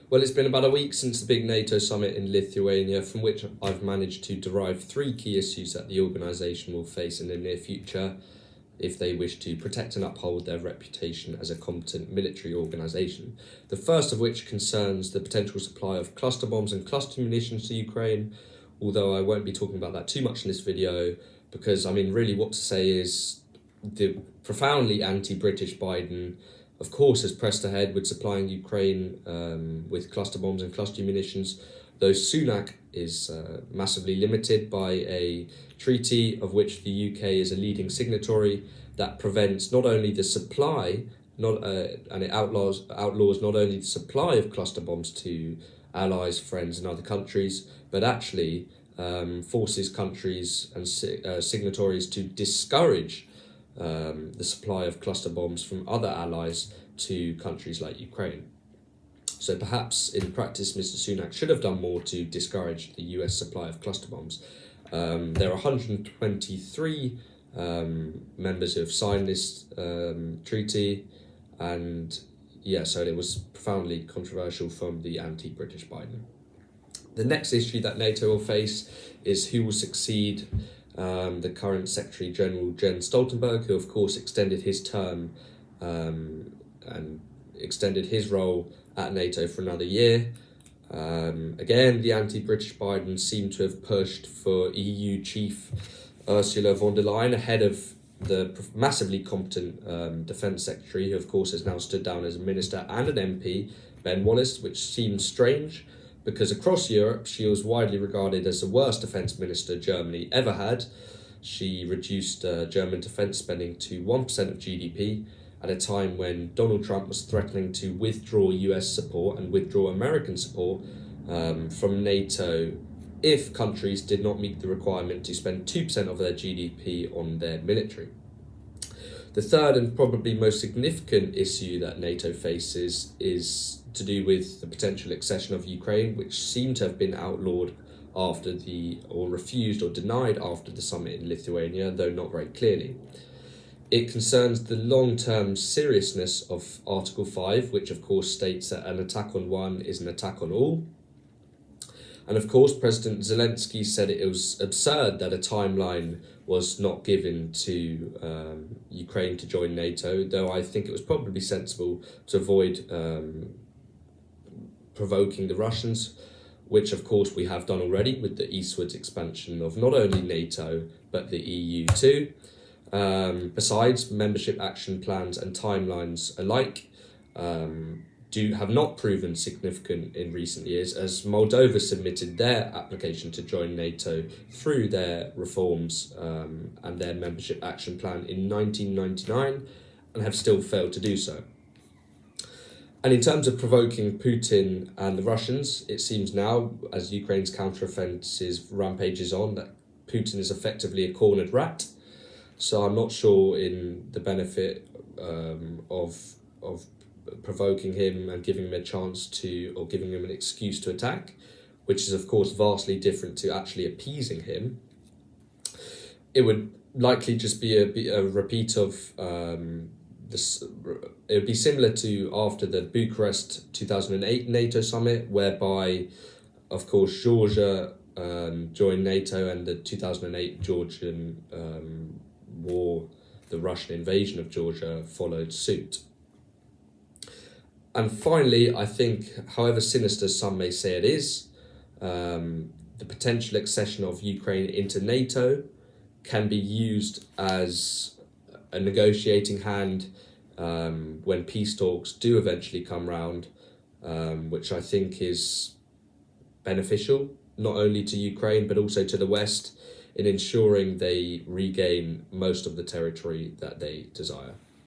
Well, it's been about a week since the big NATO summit in Lithuania, from which I've managed to derive 3 key issues that the organisation will face in the near future if they wish to protect and uphold their reputation as a competent military organisation. The first of which concerns the potential supply of cluster bombs and cluster munitions to Ukraine, although I won't be talking about that too much in this video, because, really what to say is the profoundly anti-British Biden, of course, has pressed ahead with supplying Ukraine with cluster bombs and cluster munitions, though Sunak is massively limited by a treaty of which the UK is a leading signatory that prevents not only the supply, and it outlaws not only the supply of cluster bombs to allies, friends and other countries, but actually forces countries and signatories to discourage the supply of cluster bombs from other allies to countries like Ukraine. So perhaps in practice Mr. Sunak should have done more to discourage the US supply of cluster bombs. There are 123 members who have signed this treaty, and so it was profoundly controversial from the anti-British Biden. The next issue that NATO will face is who will succeed the current Secretary General Jens Stoltenberg, who of course extended his term and extended his role at NATO for another year. Again, the anti-British Biden seemed to have pushed for EU chief Ursula von der Leyen ahead of the massively competent Defence Secretary, who of course has now stood down as a minister and an MP, Ben Wallace, which seems strange because across Europe she was widely regarded as the worst defence minister Germany ever had. She reduced German defence spending to 1% of GDP at a time when Donald Trump was threatening to withdraw US support and withdraw American support from NATO if countries did not meet the requirement to spend 2% of their GDP on their military. The third and probably most significant issue that NATO faces is to do with the potential accession of Ukraine, which seemed to have been outlawed refused or denied after the summit in Lithuania, though not very clearly. It concerns the long-term seriousness of Article 5, which of course states that an attack on one is an attack on all. And of course, President Zelensky said it was absurd that a timeline was not given to Ukraine to join NATO, though I think it was probably sensible to avoid provoking the Russians, which of course we have done already with the eastwards expansion of not only NATO, but the EU too. Besides, membership action plans and timelines alike have not proven significant in recent years, as Moldova submitted their application to join NATO through their reforms and their membership action plan in 1999 and have still failed to do so. And in terms of provoking Putin and the Russians, it seems now, as Ukraine's counteroffensive rampages on, that Putin is effectively a cornered rat. So I'm not sure in the benefit of provoking him and giving him a chance to, or giving him an excuse to attack, which is of course vastly different to actually appeasing him. It would likely just be a repeat of this. It would be similar to after the Bucharest 2008 NATO summit, whereby of course Georgia joined NATO and the 2008 Georgian war, the Russian invasion of Georgia, followed suit. And finally, I think, however sinister some may say it is, the potential accession of Ukraine into NATO can be used as a negotiating hand when peace talks do eventually come round, which I think is beneficial, not only to Ukraine, but also to the West, in ensuring they regain most of the territory that they desire.